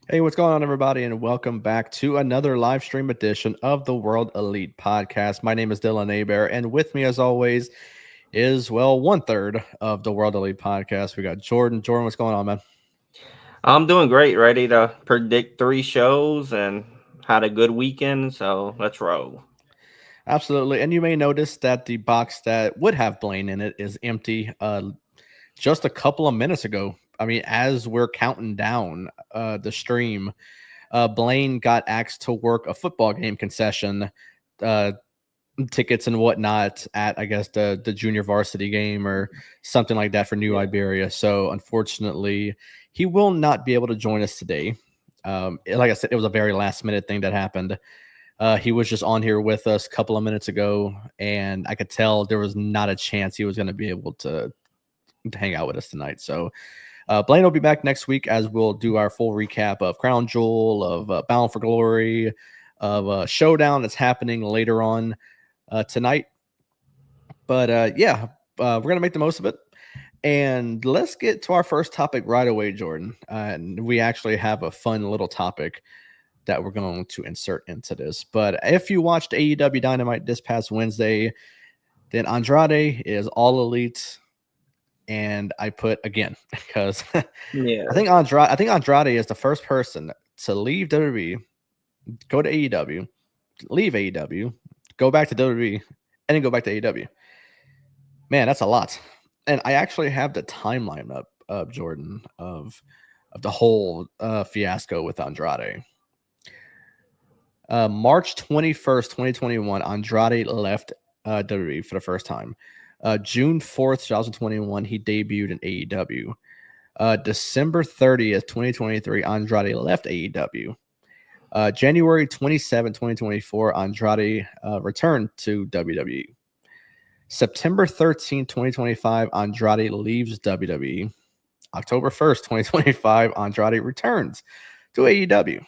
Hey, what's going on, everybody, and welcome back to another live stream edition of the World Elite Podcast. My name is Dylan Aber, and with me, as always, is, well, 1/3 of the World Elite Podcast. We got Jordan. Jordan, what's going on, man? I'm doing great. Ready to predict 3 shows and had a good weekend, so let's roll. Absolutely. And you may notice that the box that would have Blaine in it is empty just a couple of minutes ago. I mean, as we're counting down the stream, Blaine got asked to work a football game concession, tickets and whatnot at, I guess, the junior varsity game or something like that for New Iberia. So unfortunately, he will not be able to join us today. Like I said, it was a very last minute thing that happened. He was just on here with us a couple of minutes ago, and I could tell there was not a chance he was going to be able to hang out with us tonight. So Blaine will be back next week as we'll do our full recap of Crown Jewel, of Bound for Glory, of Showdown that's happening later on tonight. But we're going to make the most of it. And let's get to our first topic right away, Jordan. And we actually have a fun little topic that we're going to insert into this. But if you watched AEW Dynamite this past Wednesday, then Andrade is all elite. And I put again because I think Andrade is the first person to leave WWE, go to AEW, leave AEW, go back to WWE, and then go back to AEW. Man, that's a lot. And I actually have the timeline up, Jordan, of the whole fiasco with Andrade. March 21st, 2021, Andrade left WWE for the first time. June 4th, 2021, he debuted in AEW. December 30th, 2023, Andrade left AEW. January 27, 2024, Andrade returned to WWE. September 13, 2025, Andrade leaves WWE. October 1st, 2025, Andrade returns to AEW.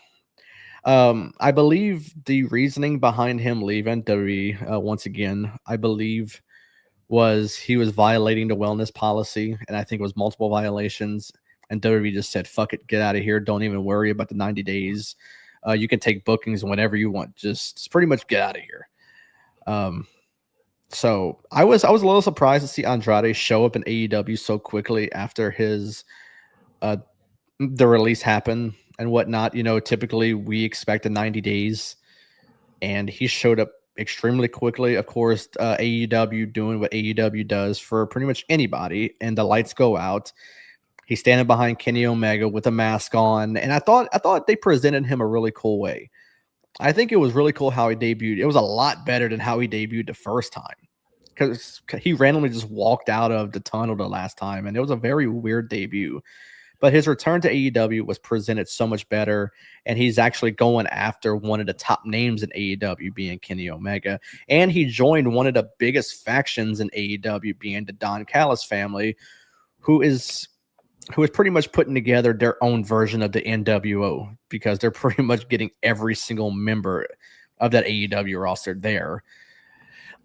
I believe the reasoning behind him leaving WWE, once again, I believe was he was violating the wellness policy, and I think it was multiple violations, and WWE just said, fuck it, get out of here, don't even worry about the 90 days. You can take bookings whenever you want, just pretty much get out of here. So I was a little surprised to see Andrade show up in AEW so quickly after his the release happened and whatnot. You know, typically we expect the 90 days, and he showed up extremely quickly. Of course, AEW doing what AEW does for pretty much anybody, and the lights go out. He's standing behind Kenny Omega with a mask on, and I thought they presented him a really cool way. I think it was really cool how he debuted. It was a lot better than how he debuted the first time, because he randomly just walked out of the tunnel the last time, and it was a very weird debut. But his return to AEW was presented so much better, and he's actually going after one of the top names in AEW, being Kenny Omega. And he joined one of the biggest factions in AEW, being the Don Callis family, who is pretty much putting together their own version of the NWO, because they're pretty much getting every single member of that AEW roster there.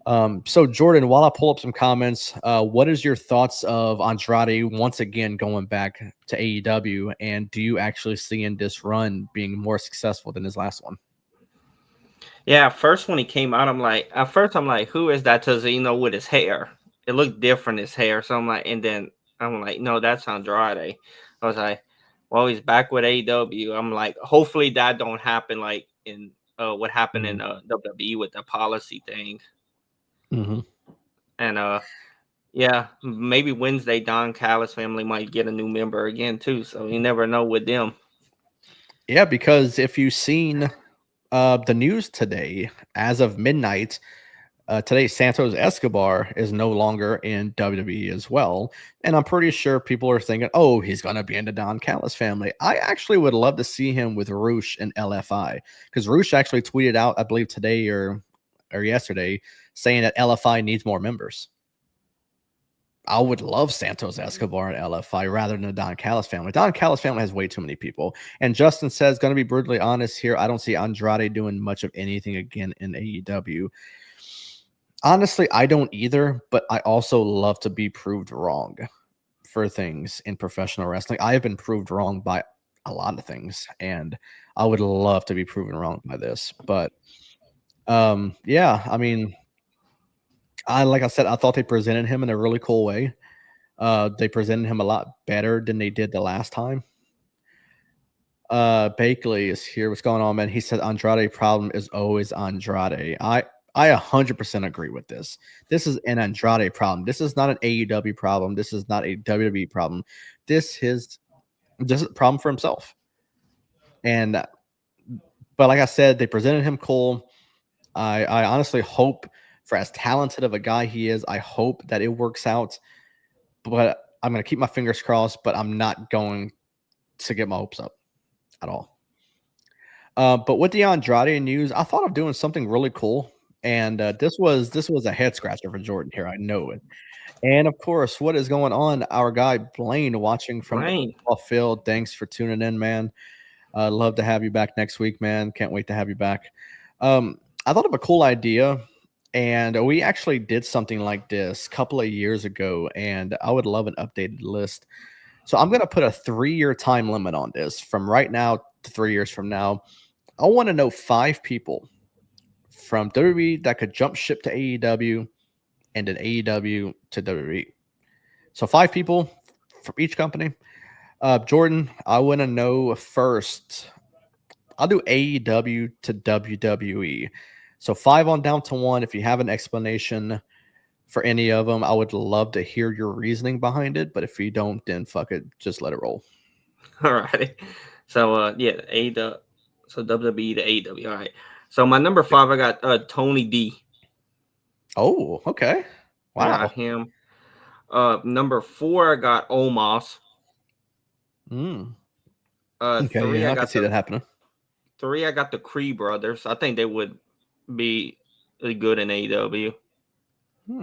So Jordan, while I pull up some comments, what is your thoughts of Andrade once again going back to AEW, and do you actually see in this run being more successful than his last one? Yeah, first when he came out, I'm like, who is that Tazino with his hair? It looked different, his hair. So I'm like, and then I'm like, no, that's Andrade. I was like, well, he's back with AEW. I'm like, hopefully that don't happen like in what happened in WWE with the policy thing. Mm-hmm. And yeah, maybe Wednesday Don Callis family might get a new member again too. So you never know with them. Yeah, because if you've seen the news today, as of midnight, today Santos Escobar is no longer in WWE as well. And I'm pretty sure people are thinking, oh, he's going to be in the Don Callis family. I actually would love to see him with Roosh and LFI, because Roosh actually tweeted out, I believe today or yesterday, saying that LFI needs more members. I would love Santos Escobar and LFI rather than the Don Callis family. Don Callis family has way too many people. And Justin says, going to be brutally honest here, I don't see Andrade doing much of anything again in AEW. Honestly, I don't either, but I also love to be proved wrong for things in professional wrestling. I have been proved wrong by a lot of things, and I would love to be proven wrong by this. But yeah, I mean, like I said, I thought they presented him in a really cool way. They presented him a lot better than they did the last time. Bakley is here. What's going on, man? He said Andrade problem is always Andrade. I 100% agree with this. This is an Andrade problem. This is not an AEW problem. This is not a WWE problem. This is a problem for himself. And but like I said, they presented him cool. I honestly hope, for as talented of a guy he is, I hope that it works out. But I'm gonna keep my fingers crossed. But I'm not going to get my hopes up at all. But with the Andrade news, I thought of doing something really cool, and this was a head scratcher for Jordan here. I know it. And of course, what is going on? Our guy Blaine watching from the Blaine. football field. Thanks for tuning in, man. Love to have you back next week, man. Can't wait to have you back. I thought of a cool idea, and we actually did something like this a couple of years ago, and I would love an updated list. So I'm gonna put a 3-year time limit on this from right now to 3 years from now. I want to know 5 people from WWE that could jump ship to AEW and then AEW to WWE. So 5 people from each company. Jordan, I want to know first. I'll do AEW to WWE. So 5 on down to 1. If you have an explanation for any of them, I would love to hear your reasoning behind it. But if you don't, then fuck it, just let it roll. All right. So yeah, AEW. So WWE to AEW. All right. So my number 5, I got Tony D. Oh, okay. I got Wow. him. Number 4, I got Omos. Mm. Okay, 3, yeah, I can see that happening. 3, I got the Cree brothers. I think they would be good in AEW.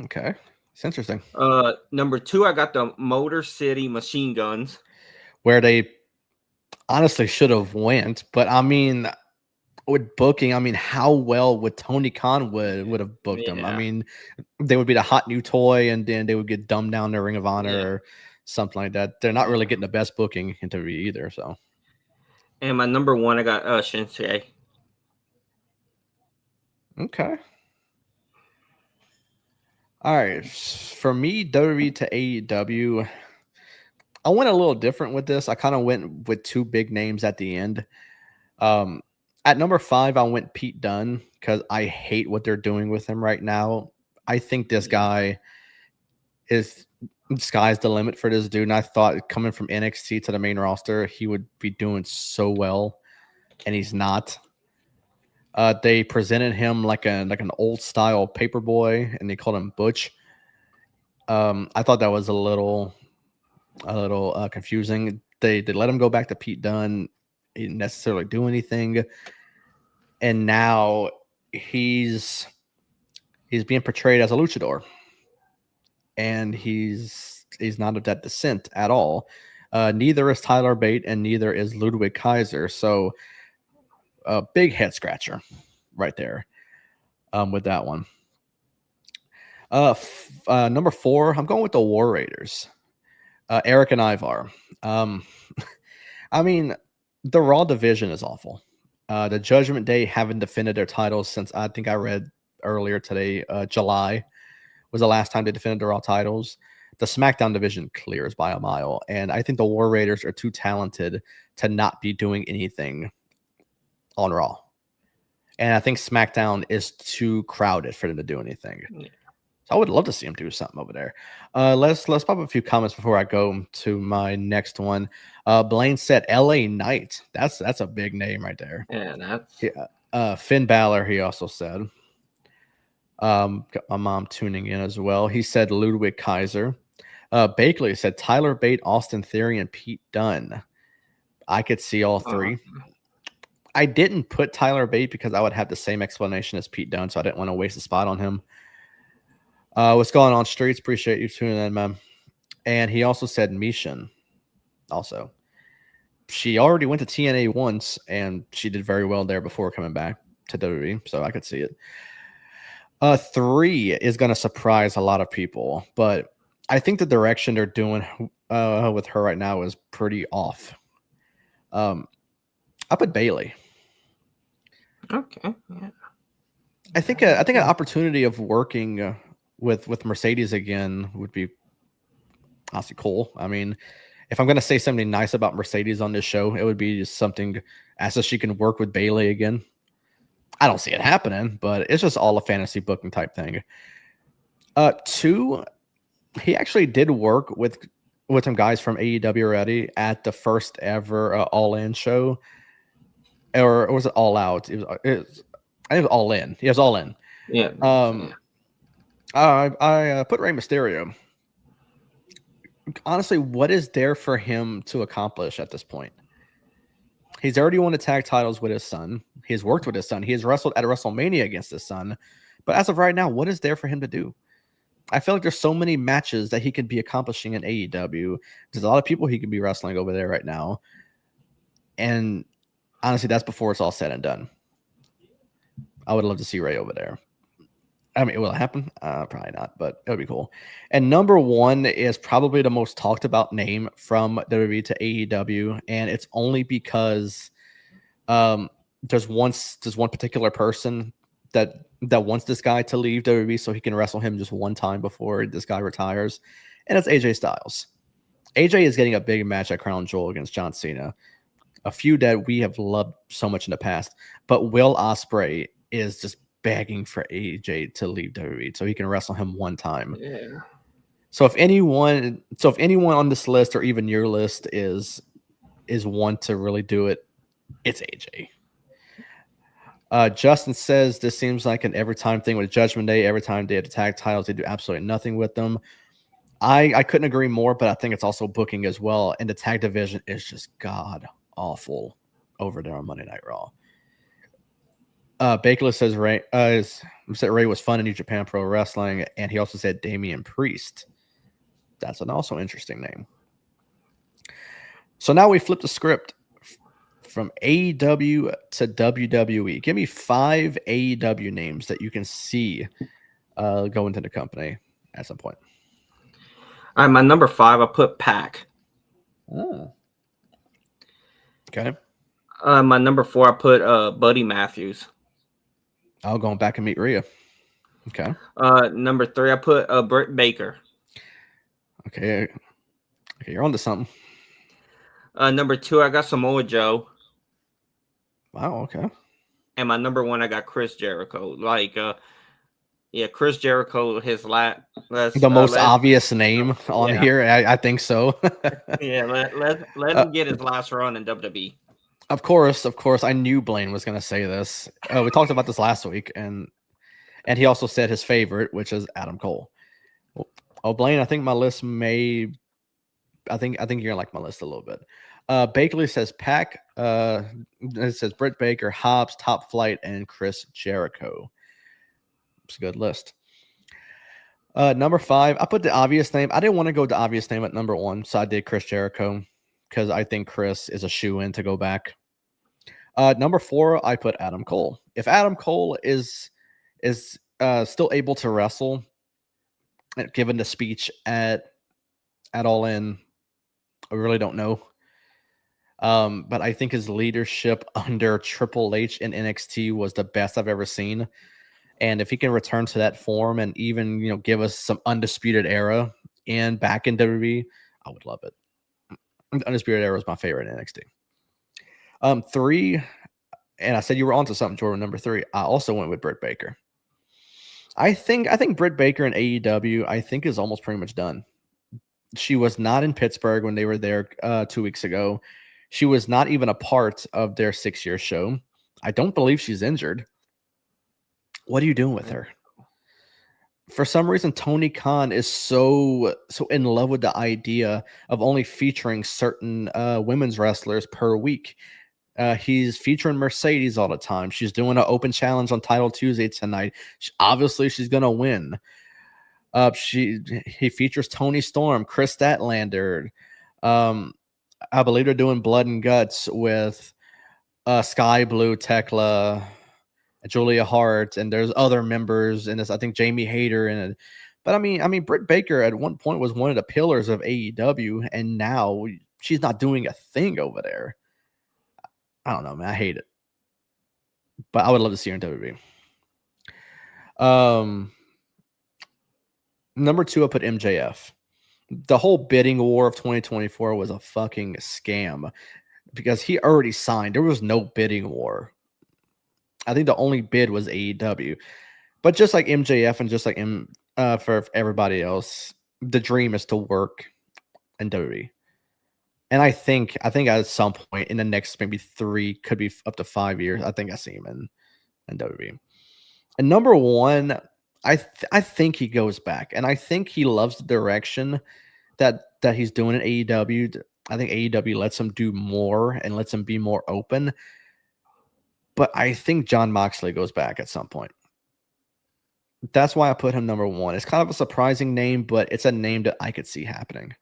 Okay, it's interesting. Number 2, I got the Motor City Machine Guns. Where they honestly should have went, but I mean, with booking, I mean, how well would Tony Khan would have booked them? I Yeah. mean, they would be the hot new toy, and then they would get dumbed down to Ring of Honor Yeah. or something like that. They're not really getting the best booking in WWE either. So, And my number 1, I got Shinsuke. okay. All right. For me, WWE to AEW, I went a little different with this. I kind of went with 2 big names at the end. At number 5, I went Pete Dunne because I hate what they're doing with him right now. I think this guy is sky's the limit for this dude. And I thought coming from NXT to the main roster, he would be doing so well, and he's not. They presented him like an old style paperboy, and they called him Butch. I thought that was a little confusing. They let him go back to Pete Dunne. He didn't necessarily do anything, and now he's being portrayed as a luchador, and he's not of that descent at all. Neither is Tyler Bate, and neither is Ludwig Kaiser. So, a big head scratcher right there with that one. Number 4, I'm going with the War Raiders. Eric and Ivar. I mean, the Raw division is awful. The Judgment Day haven't defended their titles since I think I read earlier today. July was the last time they defended their Raw titles. The SmackDown division clears by a mile, and I think the War Raiders are too talented to not be doing anything on Raw. And I think SmackDown is too crowded for them to do anything. Yeah. So I would love to see him do something over there. Let's pop a few comments before I go to my next one. Blaine said LA Knight. That's a big name right there. Yeah, that's Finn Balor, he also said. Got my mom tuning in as well. He said Ludwig Kaiser. Bakley said Tyler Bate, Austin Theory, and Pete Dunne. I could see all three. I didn't put Tyler Bate because I would have the same explanation as Pete Dunne, so I didn't want to waste a spot on him. What's going on, Streets? Appreciate you tuning in, man. And he also said Mishin. Also, she already went to TNA once, and she did very well there before coming back to WWE, so I could see it. 3 is going to surprise a lot of people, but I think the direction they're doing with her right now is pretty off. I put Bailey. okay. Yeah. I think an opportunity of working with Mercedes again would be honestly cool. I mean, if I'm going to say something nice about Mercedes on this show, it would be just something as if she can work with Bailey again. I don't see it happening, but it's just all a fantasy booking type thing. 2, he actually did work with some guys from AEW already at the first ever All In show, or was it All Out? I think it was All In. He was All In. Yeah. I put Rey Mysterio. Honestly, what is there for him to accomplish at this point? He's already won the tag titles with his son. He's worked with his son. He has wrestled at WrestleMania against his son. But as of right now, what is there for him to do? I feel like there's so many matches that he could be accomplishing in AEW. There's a lot of people he could be wrestling over there right now. And honestly, that's before it's all said and done. I would love to see Ray over there. I mean, will it happen? Probably not, but it would be cool. And number 1 is probably the most talked about name from WWE to AEW, and it's only because there's one particular person that wants this guy to leave WWE so he can wrestle him just one time before this guy retires, and it's AJ Styles. AJ is getting a big match at Crown Jewel against John Cena, a feud that we have loved so much in the past, but Will Ospreay is just begging for AJ to leave WWE so he can wrestle him one time. Yeah. So if anyone on this list or even your list is one to really do it, it's AJ. Justin says this seems like an every time thing with Judgment Day. Every time they have the tag titles, they do absolutely nothing with them. I couldn't agree more, but I think it's also booking as well. And the tag division is just god awful over there on Monday Night Raw. Bakeless says Ray was fun in New Japan Pro Wrestling, and he also said Damian Priest. That's an also interesting name. So now we flip the script from AEW to WWE. Give me 5 AEW names that you can see go into the company at some point. All right, my number 5, I put Pac. Oh. Okay. My number 4, I put Buddy Matthews. I'll go back and meet Rhea. Okay. Number 3, I put Britt Baker. Okay, you're on to something. Number 2, I got Samoa Joe. Wow, okay. And my number 1, I got Chris Jericho. Chris Jericho, his last. The most obvious name on here, I think so. Yeah, let him get his last run in WWE. Of course, I knew Blaine was going to say this. We talked about this last week, and he also said his favorite, which is Adam Cole. Oh, Blaine, I think my list may. I think you're gonna like my list a little bit. Bakley says Pac. It says Britt Baker, Hobbs, Top Flight, and Chris Jericho. It's a good list. Number 5, I put the obvious name. I didn't want to go with the obvious name at number 1, so I did Chris Jericho because I think Chris is a shoe-in to go back. Number 4, I put Adam Cole. If Adam Cole is still able to wrestle, given the speech at All In, I really don't know. But I think his leadership under Triple H in NXT was the best I've ever seen. And if he can return to that form and even, give us some undisputed era and back in WWE, I would love it. Undisputed era is my favorite in NXT. Three, and I said you were onto something, Jordan. Number three, I also went with Britt Baker. I think Britt Baker in AEW, I think, is almost pretty much done. She was not in Pittsburgh when they were there 2 weeks ago. She was not even a part of their 6-year show. I don't believe she's injured. What are you doing with her? For some reason, Tony Khan is so in love with the idea of only featuring certain women's wrestlers per week. He's featuring Mercedes all the time. She's doing an open challenge on Title Tuesday tonight. Obviously, she's gonna win. He features Tony Storm, Chris Statlander. I believe they're doing Blood and Guts with Sky Blue, Tekla, Julia Hart, and there's other members in this. I think Jamie Hayter in it. But I mean, Britt Baker at one point was one of the pillars of AEW, and now she's not doing a thing over there. I don't know, man. I hate it, but I would love to see her in WWE. Number two, I put MJF. The whole bidding war of 2024 was a fucking scam because he already signed. There was no bidding war. I think the only bid was AEW. But just like MJF and just like for everybody else, the dream is to work in WWE. And I think at some point in the next maybe 3, could be up to 5 years, I think I see him in WWE. And number one, I think he goes back, and I think he loves the direction that he's doing at AEW. I think AEW lets him do more and lets him be more open. But I think Jon Moxley goes back at some point. That's why I put him number one. It's kind of a surprising name, but it's a name that I could see happening.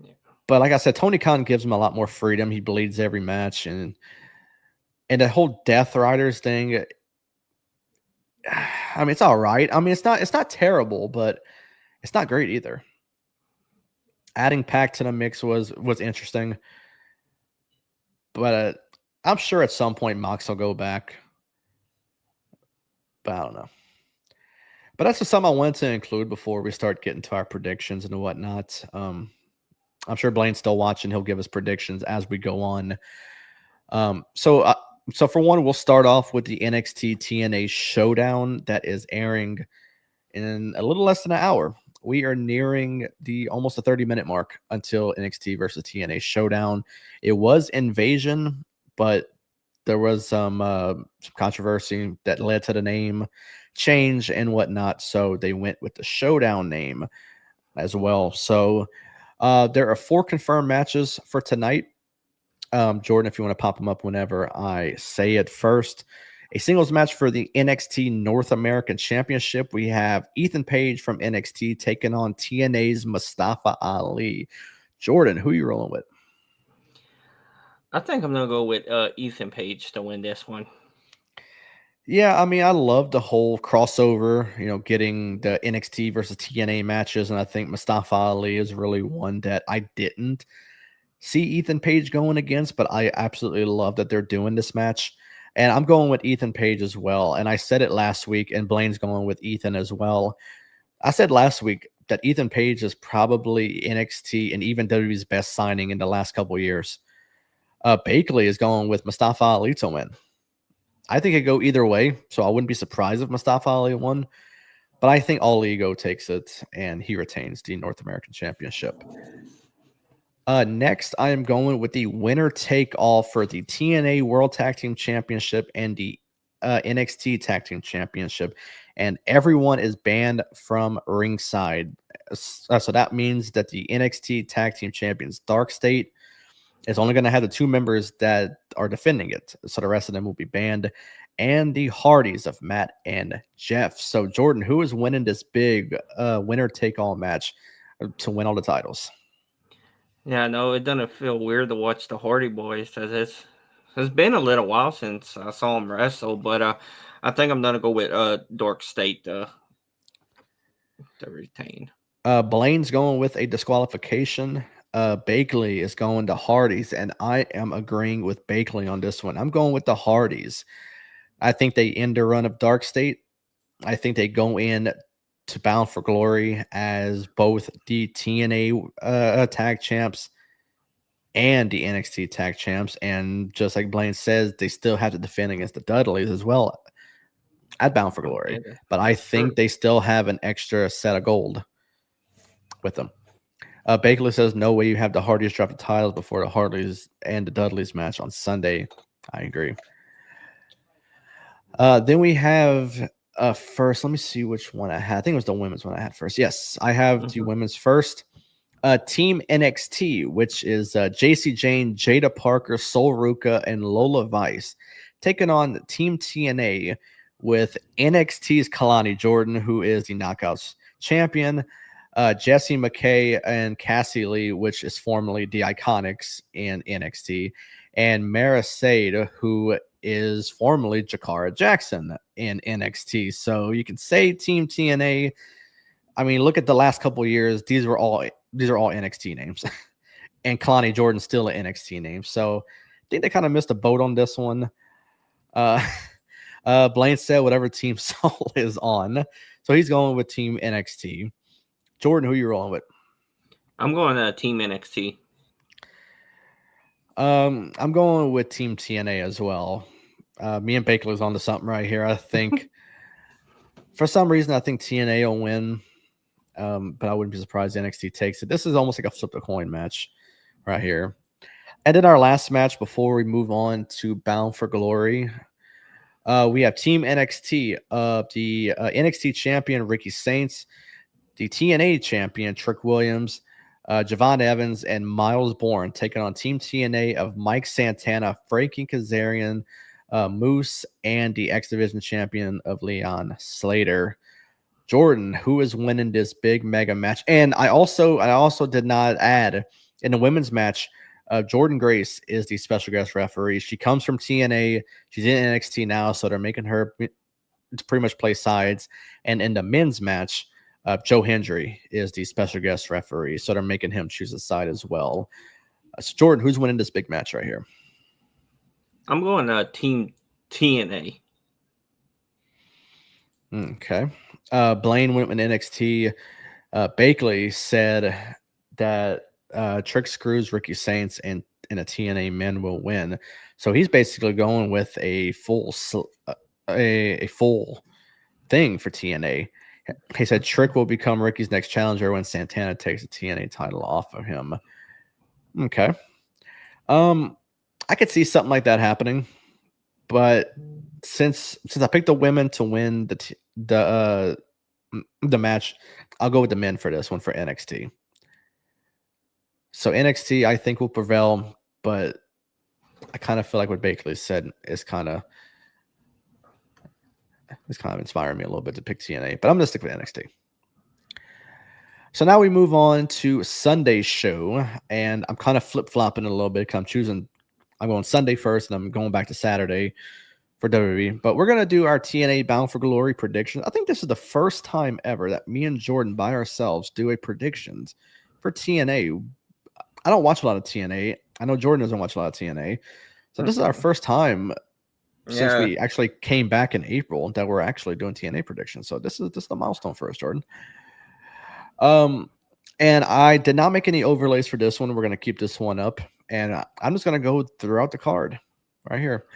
Yeah. But like I said, Tony Khan gives him a lot more freedom. He bleeds every match, and the whole Death Riders thing. I mean, it's all right. I mean, it's not terrible, but it's not great either. Adding Pac to the mix was interesting, but I'm sure at some point Mox will go back. But I don't know. But that's just something I wanted to include before we start getting to our predictions and whatnot. I'm sure Blaine's still watching. He'll give us predictions as we go on. So for one, we'll start off with the NXT TNA Showdown that is airing in a little less than an hour. We are nearing almost a 30-minute mark until NXT versus TNA Showdown. It was Invasion, but there was some controversy that led to the name change and whatnot. So they went with the Showdown name as well. So there are 4 confirmed matches for tonight. Jordan, if you want to pop them up whenever I say it first. A singles match for the NXT North American Championship. We have Ethan Page from NXT taking on TNA's Mustafa Ali. Jordan, who are you rolling with? I think I'm going to go with Ethan Page to win this one. Yeah, I mean, I love the whole crossover, getting the NXT versus TNA matches. And I think Mustafa Ali is really one that I didn't see Ethan Page going against, but I absolutely love that they're doing this match. And I'm going with Ethan Page as well. And I said it last week, and Blaine's going with Ethan as well. I said last week that Ethan Page is probably NXT and even WWE's best signing in the last couple of years. Bakley is going with Mustafa Ali to win. I think it could go either way, so I wouldn't be surprised if Mustafa Ali won. But I think All Ego takes it, and he retains the North American Championship. Next, I am going with the winner take all for the TNA World Tag Team Championship and the NXT Tag Team Championship. And everyone is banned from ringside. So that means that the NXT Tag Team Champions, Dark State, is only going to have the 2 members that are defending it. So the rest of them will be banned. And the Hardys of Matt and Jeff. So, Jordan, who is winning this big winner take all match to win all the titles? Yeah, no, it doesn't feel weird to watch the Hardy Boys because it's been a little while since I saw them wrestle, but I think I'm gonna go with Dark State to retain. Blaine's going with a disqualification. Bakley is going to Hardys, and I am agreeing with Bakley on this one. I'm going with the Hardys. I think they end a run of Dark State. I think they go in to Bound for Glory as both the TNA tag champs and the NXT tag champs. And just like Blaine says, they still have to defend against the Dudleys as well at Bound for Glory. But I think they still have an extra set of gold with them. Bakley says, no way you have the Hardys drop the titles before the Hardys and the Dudleys match on Sunday. I agree. Then we have first. Let me see which one I had. I think it was the women's one I had first. Yes, I have the women's first. Team NXT, which is JC Jane, Jada Parker, Sol Ruka, and Lola Vice, taking on Team TNA with NXT's Kalani Jordan, who is the Knockouts champion, Jessie McKay and Cassie Lee, which is formerly the Iconics in NXT, and Mara Sade, who is formerly Jakara Jackson in NXT. So you can say Team TNA. I mean, look at the last couple of years; these are all NXT names, and Kalani Jordan's still an NXT name. So I think they kind of missed a boat on this one. Blaine said whatever Team Sol is on, so he's going with Team NXT. Jordan, who you rolling with? I'm going to Team NXT. I'm going with Team TNA as well. Me and Baker's on to something right here. I think for some reason I think TNA will win, but I wouldn't be surprised NXT takes it. This is almost like a flip the coin match right here. And then our last match before we move on to Bound for Glory, we have Team NXT of the NXT champion Ricky Saints, the TNA champion Trick Williams, Javon Evans, and Miles Bourne taking on Team TNA of Mike Santana, Frankie Kazarian, Moose, and the X Division champion of Leon Slater. Jordan, who is winning this big mega match? And I also did not add in the women's match. Jordan Grace is the special guest referee. She comes from TNA. She's in NXT now, so they're making her to pretty much play sides. And in the men's match, Joe Hendry is the special guest referee, so they're making him choose a side as well. So Jordan, who's winning this big match right here? I'm going to Team TNA. Okay. Blaine went with NXT. Bakley said that Trick Screws, Ricky Saints, and a TNA men will win. So he's basically going with a full thing for TNA. He said Trick will become Ricky's next challenger when Santana takes the TNA title off of him. Okay. I could see something like that happening, but since I picked the women to win the match, I'll go with the men for this one for NXT. So NXT, I think, will prevail, but I kind of feel like what Bakley said is kind of inspiring me a little bit to pick TNA, but I'm going to stick with NXT. So now we move on to Sunday's show, and I'm kind of flip-flopping a little bit because I'm going Sunday first, and I'm going back to Saturday for WWE. But we're going to do our TNA Bound for Glory predictions. I think this is the first time ever that me and Jordan by ourselves do a predictions for TNA. I don't watch a lot of TNA. I know Jordan doesn't watch a lot of TNA. So this is our first time since we actually came back in April that we're actually doing TNA predictions. So this is the milestone for us, Jordan. And I did not make any overlays for this one. We're going to keep this one up, and I'm just going to go throughout the card right here.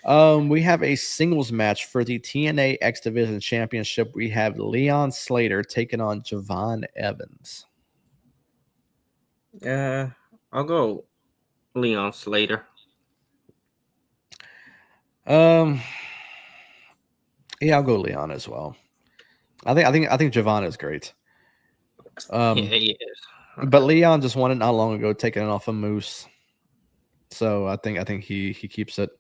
We have a singles match for the TNA X Division Championship. We have Leon Slater taking on Javon Evans. I'll go Leon Slater. Yeah, I'll go Leon as well. I think Javon is great. Yeah, he is. But Leon just won it not long ago, taking it off of Moose. So I think he keeps it.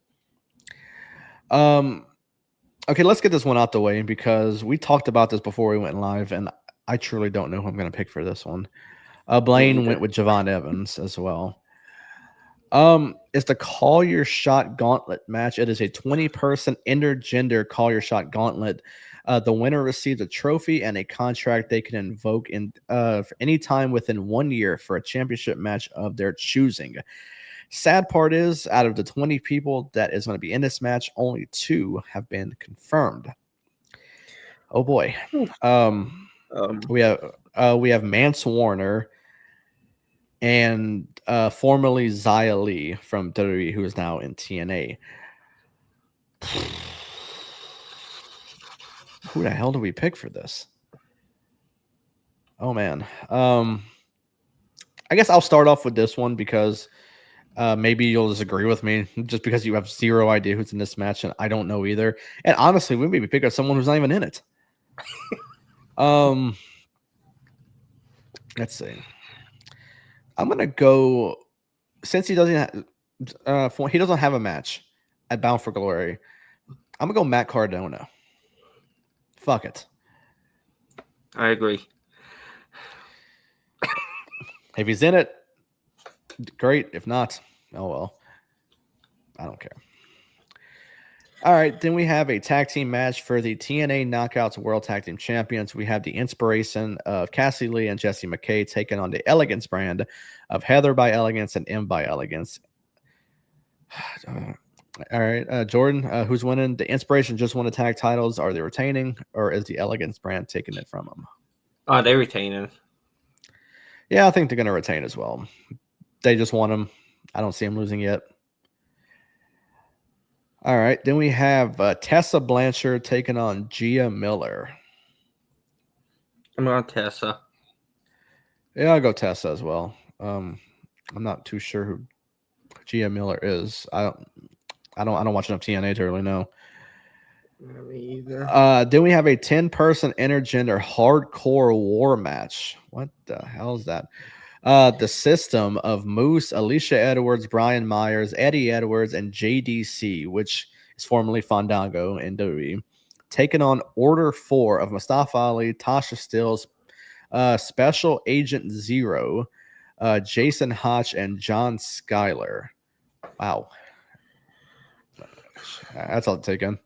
Okay, let's get this one out the way because we talked about this before we went live, and I truly don't know who I'm going to pick for this one. Blaine went with Javon Evans as well. is the Call Your Shot Gauntlet match. It is a 20-person intergender Call Your Shot Gauntlet. The winner receives a trophy and a contract they can invoke in for any time within 1 year for a championship match of their choosing. Sad part is, out of the 20 people that is going to be in this match, only 2 have been confirmed. Oh boy. We have Mance Warner and formerly Xia Li from WWE, who is now in TNA. Who the hell do we pick for this? Oh man. I guess I'll start off with this one because maybe you'll disagree with me just because you have zero idea who's in this match and I don't know either. And honestly, we maybe pick up someone who's not even in it. Let's see. I'm gonna go since he doesn't have a match at Bound for Glory. I'm gonna go Matt Cardona. Fuck it. I agree. If he's in it, great. If not, oh well. I don't care. All right, then we have a tag team match for the TNA Knockouts World Tag Team Champions. We have the inspiration of Cassie Lee and Jessie McKay taking on the Elegance brand of Heather by Elegance and M by Elegance. All right, Jordan, who's winning? The inspiration just won the tag titles. Are they retaining, or is the Elegance brand taking it from them? Oh, they're retaining. Yeah, I think they're going to retain as well. They just want them. I don't see them losing yet. All right, then we have Tessa Blanchard taking on Gia Miller. I'm on Tessa. Yeah, I'll go Tessa as well. I'm not too sure who Gia Miller is. I don't watch enough TNA to really know. Me either. Then we have a 10-person intergender hardcore war match. What the hell is that? The system of Moose, Alicia Edwards, Brian Myers, Eddie Edwards, and JDC, which is formerly Fandango in WWE, taking on Order 4 of Mustafa Ali, Tasha Stills, Special Agent Zero, Jason Hotch, and John Schuyler. Wow. That's all taken.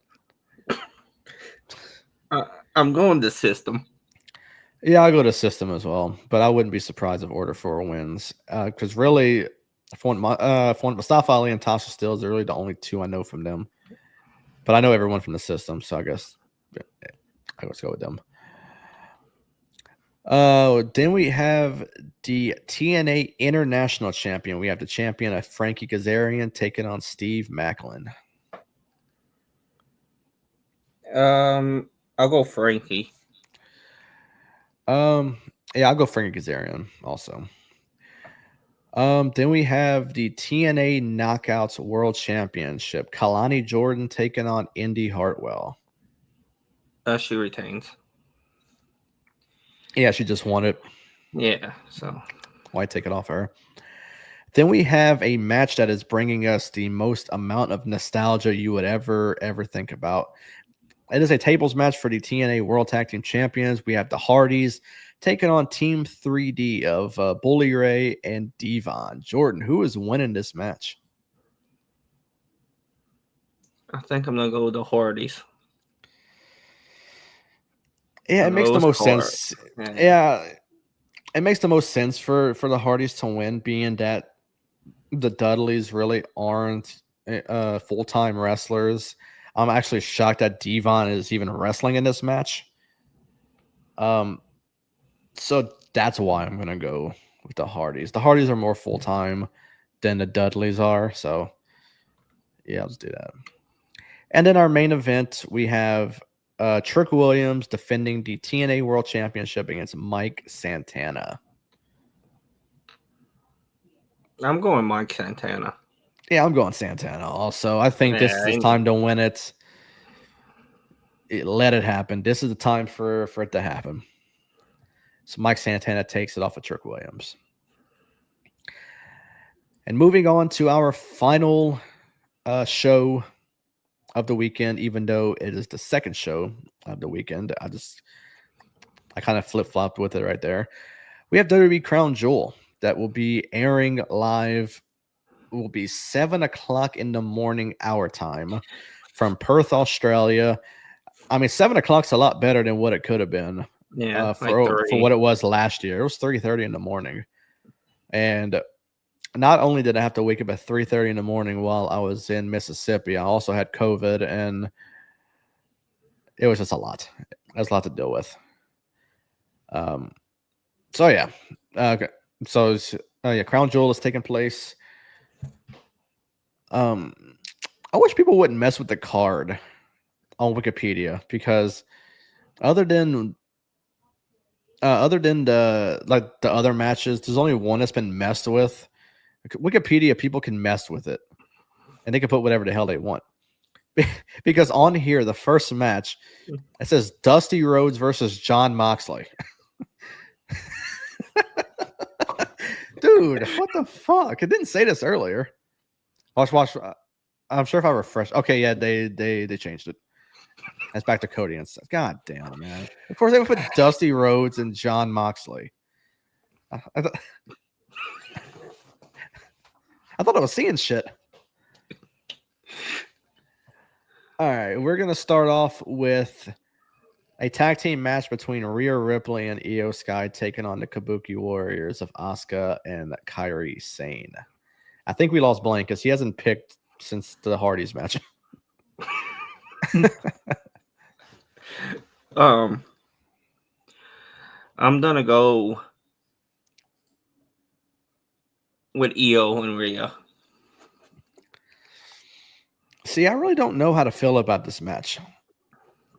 I'm going the system. Yeah, I'll go to system as well, but I wouldn't be surprised if Order 4 wins. Because really, for Mustafa Ali and Tasha Stills, they're really the only 2 I know from them. But I know everyone from the system, so I guess I let's go with them. Then we have the TNA International Champion. We have the champion of Frankie Kazarian taking on Steve Macklin. I'll go Frankie. Yeah, I'll go Frankie Kazarian also. Then we have the TNA Knockouts World Championship. Kalani Jordan taking on Indy Hartwell. She retains. Yeah, she just won it. Yeah, so why take it off her? Then we have a match that is bringing us the most amount of nostalgia you would ever think about. It is a tables match for the TNA World Tag Team Champions. We have the Hardys taking on Team 3D of Bully Ray and Devon. Jordan, who is winning this match? I think I'm gonna go with the Hardys. Yeah, it makes the most sense. Yeah, it makes the most sense for the Hardys to win, being that the Dudleys really aren't full-time wrestlers. I'm actually shocked that Devon is even wrestling in this match. So that's why I'm gonna go with the Hardys. The Hardys are more full-time than the Dudleys are, so yeah, let's do that. And then our main event, we have Trick Williams defending the TNA World Championship against Mike Santana. I'm going Mike Santana. Yeah, I'm going Santana also. I think this is his time to win it. Let it happen. This is the time for it to happen. So Mike Santana takes it off of Trick Williams. And moving on to our final show of the weekend, even though it is the second show of the weekend. I kind of flip-flopped with it right there. We have WWE Crown Jewel that will be airing live will be 7 o'clock in the morning our time from Perth, Australia. I mean, 7 o'clock's a lot better than what it could have been. Yeah, like for 3. what it was last year. It was 3:30 in the morning. And not only did I have to wake up at 3:30 in the morning while I was in Mississippi, I also had COVID, and it was just a lot. There's a lot to deal with. So yeah. Okay. So yeah, Crown Jewel is taking place. I wish people wouldn't mess with the card on Wikipedia, because other than the other matches, there's only one that's been messed with. Wikipedia, people can mess with it, and they can put whatever the hell they want. Because on here, the first match, it says Dusty Rhodes versus John Moxley. Dude, what the fuck? It didn't say this earlier. Watch. I'm sure if I refresh. Okay, yeah, they changed it. That's back to Cody and stuff. God damn, man. Of course, they would put Dusty Rhodes and John Moxley. I thought I was seeing shit. All right, we're going to start off with a tag team match between Rhea Ripley and Io Sky taking on the Kabuki Warriors of Asuka and Kairi Sane. I think we lost Blaine because he hasn't picked since the Hardys match. I'm gonna go with Io and Rhea. See, I really don't know how to feel about this match,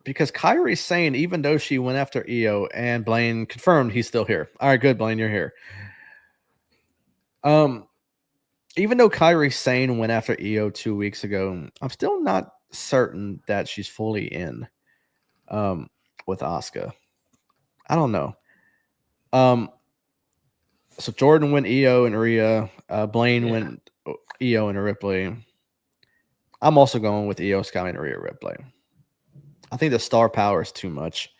because Kairi's saying, even though she went after Io, and Blaine confirmed he's still here. All right, good, Blaine, you're here. Even though Kairi Sane went after Io 2 weeks ago, I'm still not certain that she's fully in with Asuka. I don't know. So Jordan went Io and Rhea. Blaine went Io and Ripley. I'm also going with Io Sky and Rhea Ripley. I think the star power is too much.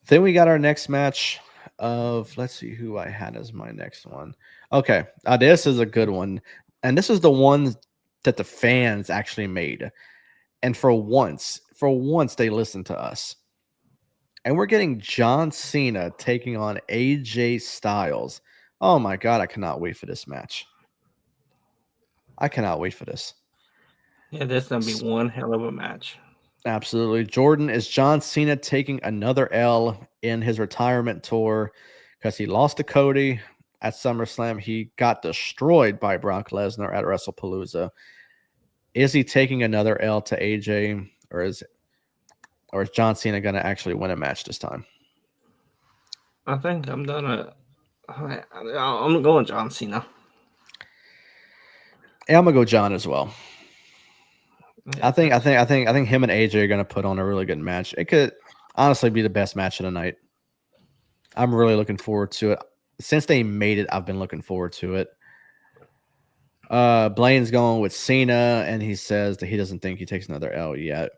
Then we got our next match of, let's see who I had as my next one. Okay, this is a good one. And this is the one that the fans actually made. And for once they listened to us. And we're getting John Cena taking on AJ Styles. Oh my God, I cannot wait for this match. I cannot wait for this. Yeah, this is going to be one hell of a match. Absolutely. Jordan, is John Cena taking another L in his retirement tour because he lost to Cody at SummerSlam? He got destroyed by Brock Lesnar at WrestlePalooza. Is he taking another L to AJ, or is John Cena going to actually win a match this time? I think I'm going John Cena. Yeah, I'm gonna go John as well. Yeah. I think him and AJ are gonna put on a really good match. It could honestly be the best match of the night. I'm really looking forward to it. Since they made it, I've been looking forward to it. Blaine's going with Cena, and he says that he doesn't think he takes another L yet.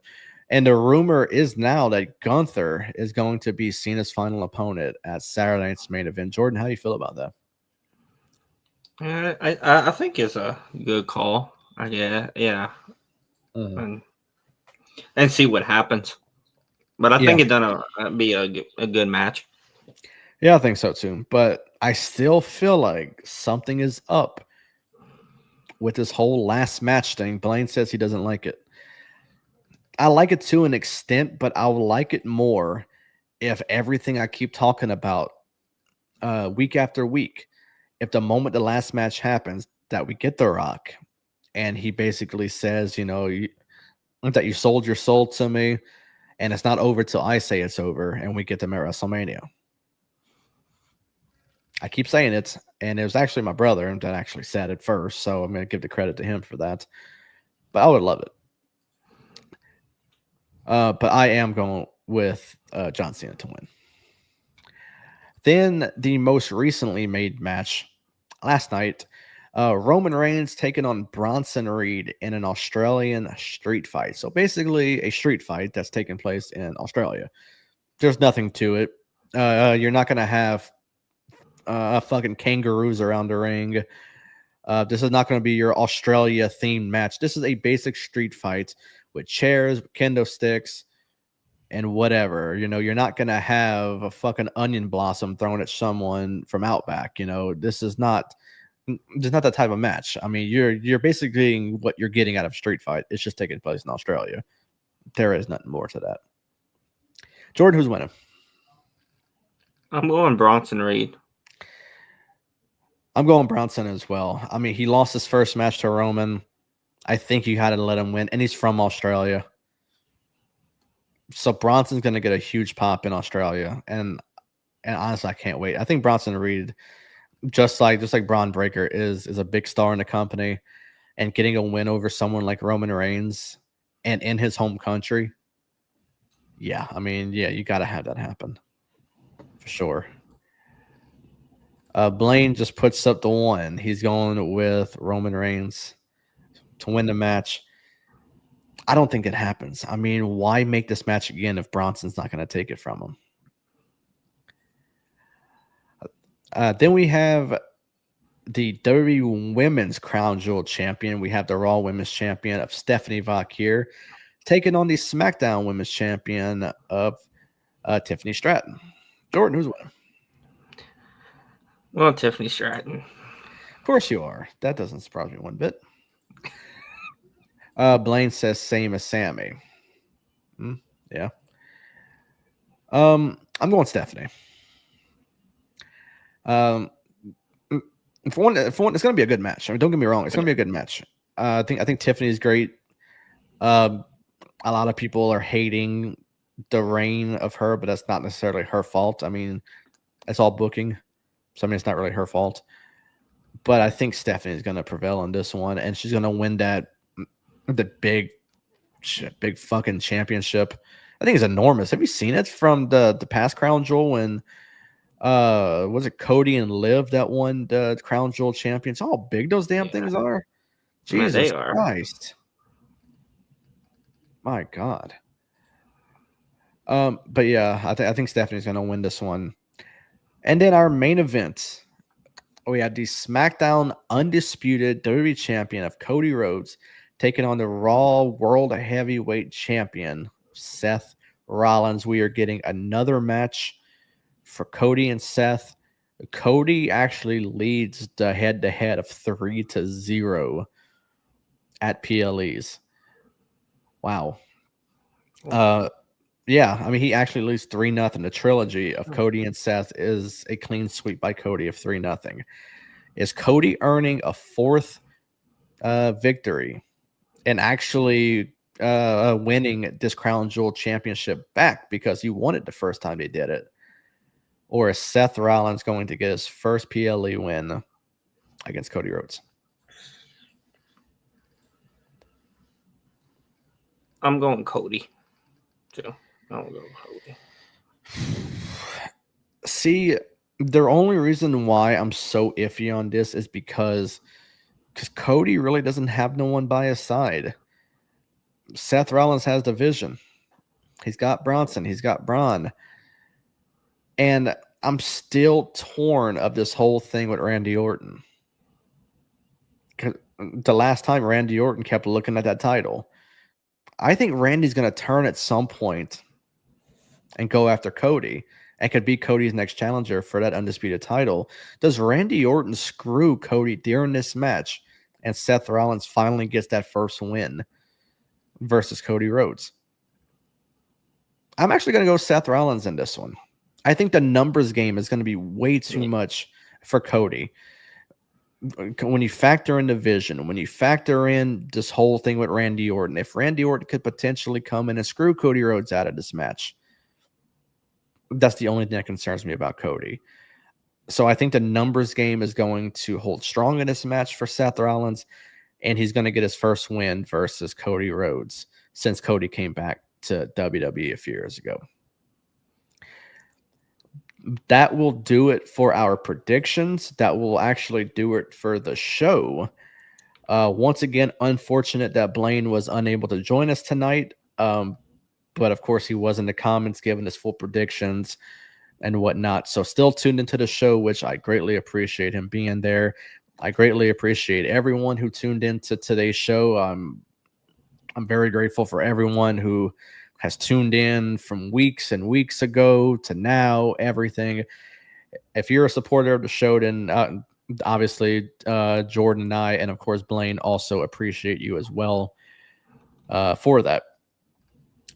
And the rumor is now that Gunther is going to be Cena's final opponent at Saturday night's main event. Jordan, how do you feel about that? I think it's a good call. Yeah. And see what happens. But I think it's gonna be a good match. Yeah, I think so too. But I still feel like something is up with this whole last match thing. Blaine says he doesn't like it. I like it to an extent, but I will like it more if everything I keep talking about week after week, if the moment the last match happens, that we get The Rock and he basically says, that you sold your soul to me and it's not over till I say it's over, and we get them at WrestleMania. I keep saying it, and it was actually my brother that actually said it first, so I'm going to give the credit to him for that. But I would love it. But I am going with John Cena to win. Then the most recently made match last night, Roman Reigns taking on Bronson Reed in an Australian street fight. So basically a street fight that's taking place in Australia. There's nothing to it. You're not going to have fucking kangaroos around the ring. This is not going to be your Australia themed match. This is a basic street fight with chairs, kendo sticks, and whatever. You're not going to have a fucking onion blossom thrown at someone from Outback. This is not that type of match. I mean, you're basically getting what you're getting out of street fight. It's just taking place in Australia. There is nothing more to that. Jordan, who's winning? I'm going Bronson Reed. I'm going Bronson as well. I mean, he lost his first match to Roman. I think you had to let him win, and he's from Australia. So Bronson's going to get a huge pop in Australia, and honestly, I can't wait. I think Bronson Reed, just like Braun Breaker, is a big star in the company, and getting a win over someone like Roman Reigns and in his home country. Yeah, I mean, yeah, you got to have that happen for sure. Blaine just puts up the one. He's going with Roman Reigns to win the match. I don't think it happens. I mean, why make this match again if Bronson's not going to take it from him? Then we have the WWE Women's Crown Jewel Champion. We have the Raw Women's Champion of Stephanie Vauquier taking on the SmackDown Women's Champion of Tiffany Stratton. Jordan, who's winning? Well, Tiffany Stratton. Of course you are. That doesn't surprise me one bit. Blaine says same as Sammy. Yeah. I'm going Stephanie. For one, it's going to be a good match. I mean, don't get me wrong. It's going to be a good match. I think Tiffany's great. A lot of people are hating the reign of her, but that's not necessarily her fault. I mean, it's all booking. So, I mean, it's not really her fault. But I think Stephanie is going to prevail in this one, and she's going to win the big fucking championship. I think it's enormous. Have you seen it from the past Crown Jewel when was it Cody and Liv that won the Crown Jewel champions? How big those damn things are. Jesus Christ. My God. But yeah, I think Stephanie's going to win this one. And then our main event, we had the SmackDown Undisputed WWE Champion of Cody Rhodes taking on the Raw World Heavyweight Champion, Seth Rollins. We are getting another match for Cody and Seth. Cody actually leads the head-to-head of 3-0 at PLEs. Wow. Yeah, I mean, he actually leads 3-0. The trilogy of Cody and Seth is a clean sweep by Cody of 3-0. Is Cody earning a fourth victory and actually winning this Crown Jewel championship back because he won it the first time they did it? Or is Seth Rollins going to get his first PLE win against Cody Rhodes? I'm going Cody, too. I'm going Cody. See, the only reason why I'm so iffy on this is because Cody really doesn't have no one by his side. Seth Rollins has the vision. He's got Bronson. He's got Braun. And I'm still torn of this whole thing with Randy Orton. The last time Randy Orton kept looking at that title. I think Randy's going to turn at some point and go after Cody and could be Cody's next challenger for that undisputed title. Does Randy Orton screw Cody during this match and Seth Rollins finally gets that first win versus Cody Rhodes? I'm actually going to go Seth Rollins in this one. I think the numbers game is going to be way too much for Cody. When you factor in the vision, when you factor in this whole thing with Randy Orton, if Randy Orton could potentially come in and screw Cody Rhodes out of this match, that's the only thing that concerns me about Cody. So I think the numbers game is going to hold strong in this match for Seth Rollins, and he's going to get his first win versus Cody Rhodes since Cody came back to WWE a few years ago. That will do it for our predictions. That will actually do it for the show. Once again, unfortunate that Blaine was unable to join us tonight. But of course, he was in the comments giving his full predictions. and whatnot. So still tuned into the show, which I greatly appreciate him being there. I greatly appreciate everyone who tuned into today's show. I'm very grateful for everyone who has tuned in from weeks and weeks ago to now, everything. If you're a supporter of the show, then obviously Jordan and I, and of course Blaine, also appreciate you as well for that.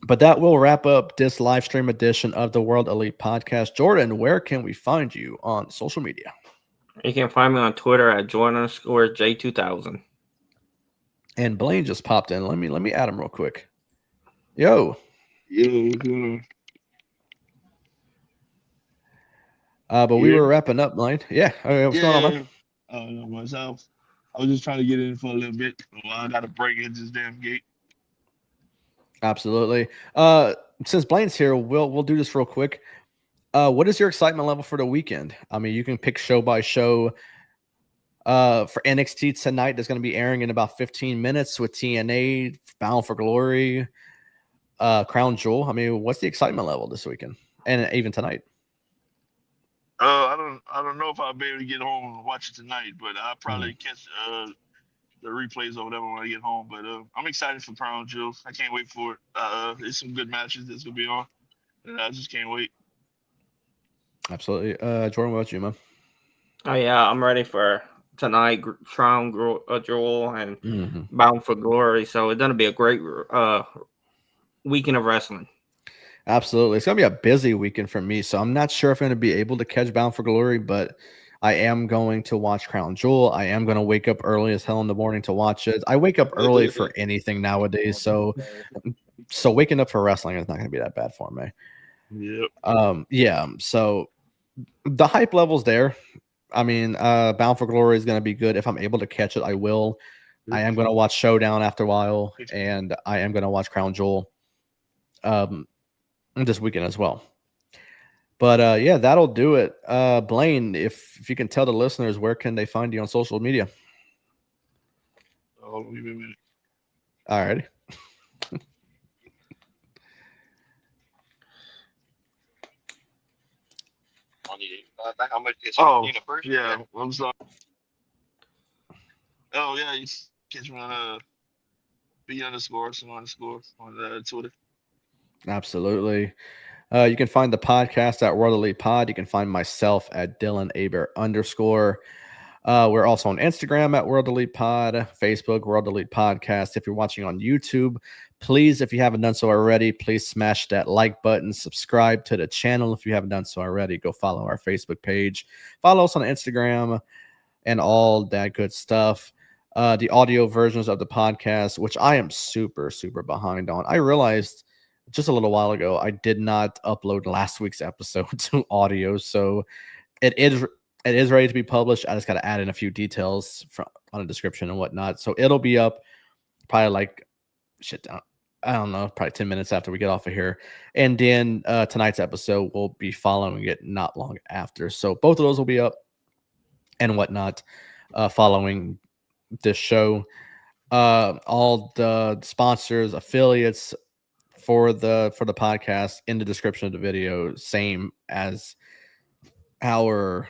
But that will wrap up this live stream edition of the World Elite Podcast. Jordan, where can we find you on social media? You can find me on Twitter at Jordan_J2000. And Blaine just popped in. Let me add him real quick. Yo. But we were wrapping up, Blaine. Yeah. Okay, what's going on, man? Oh, no, myself. I was just trying to get in for a little bit. Well, I got to break in this damn gate. Absolutely. Since Blaine's here, we'll do this real quick. What is your excitement level for the weekend? I mean, you can pick show by show. For NXT tonight, that's going to be airing in about 15 minutes with TNA, Bound for Glory, Crown Jewel. I mean, what's the excitement level this weekend and even tonight? I don't know if I'll be able to get home and watch it tonight, but I'll probably catch the replays or whatever when I get home. But I'm excited for Crown Jewel. I can't wait for it. There's some good matches that's gonna be on, and I just can't wait. Absolutely. Jordan, what about you, man? Oh yeah, I'm ready for tonight, Crown Jewel and Bound for Glory. So it's gonna be a great weekend of wrestling. Absolutely. It's going to be a busy weekend for me, so I'm not sure if I'm going to be able to catch Bound for Glory, but I am going to watch Crown Jewel. I am going to wake up early as hell in the morning to watch it. I wake up early for anything nowadays, so waking up for wrestling is not going to be that bad for me. Yep. Yeah, so the hype level's there. I mean, Bound for Glory is going to be good. If I'm able to catch it, I will. I am going to watch Showdown after a while, and I am going to watch Crown Jewel this weekend as well. But yeah, that'll do it. Blaine, if you can tell the listeners, where can they find you on social media? Oh, give me a minute. All righty. How much is yeah, I'm sorry. Oh yeah, you catch me on B_some__ on Twitter. Absolutely. You can find the podcast at World Elite Pod. You can find myself at Dylan Aber _. We're also on Instagram at World Elite Pod, Facebook, World Elite Podcast. If you're watching on YouTube, please, if you haven't done so already, please smash that like button, subscribe to the channel. If you haven't done so already, go follow our Facebook page, follow us on Instagram, and all that good stuff. The audio versions of the podcast, which I am super, super behind on. I realized just a little while ago, I did not upload last week's episode to audio, so it is ready to be published. I just got to add in a few details on the description and whatnot. So it'll be up probably like I don't know, probably 10 minutes after we get off of here. And then tonight's episode will be following it not long after. So both of those will be up and whatnot following this show. All the sponsors, affiliates for the podcast in the description of the video, same as our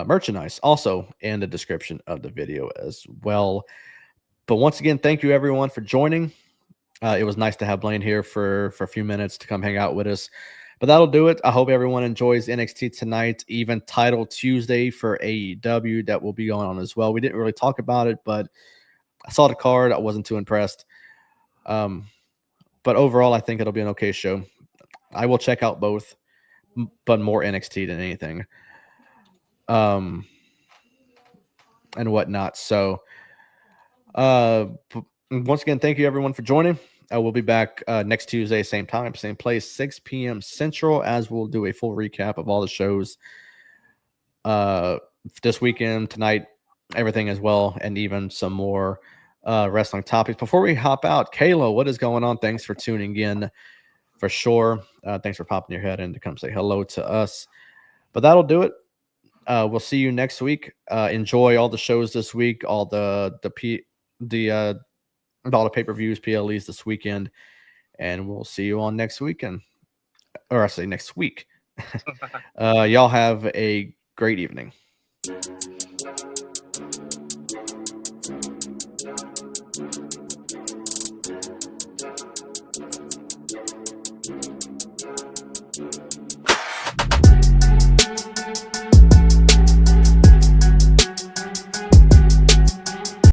merchandise also in the description of the video as well. But once again, thank you everyone for joining. It was nice to have Blaine here for a few minutes to come hang out with us. But that'll do it. I hope everyone enjoys NXT tonight, even Title Tuesday for AEW that will be going on as well. We didn't really talk about it, but I saw the card. I wasn't too impressed. But overall, I think it'll be an okay show. I will check out both, but more NXT than anything. And whatnot. So, once again, thank you everyone for joining. We'll be back next Tuesday, same time, same place, 6 p.m. Central, as we'll do a full recap of all the shows this weekend, tonight, everything as well, and even some more wrestling topics. Before we hop out, Kayla, what is going on? Thanks for tuning in for sure. Thanks for popping your head in to come say hello to us. But that'll do it. We'll see you next week. Enjoy all the shows this week, all the pay-per-views, PLEs this weekend, and we'll see you on next weekend. Or I say next week. Y'all have a great evening.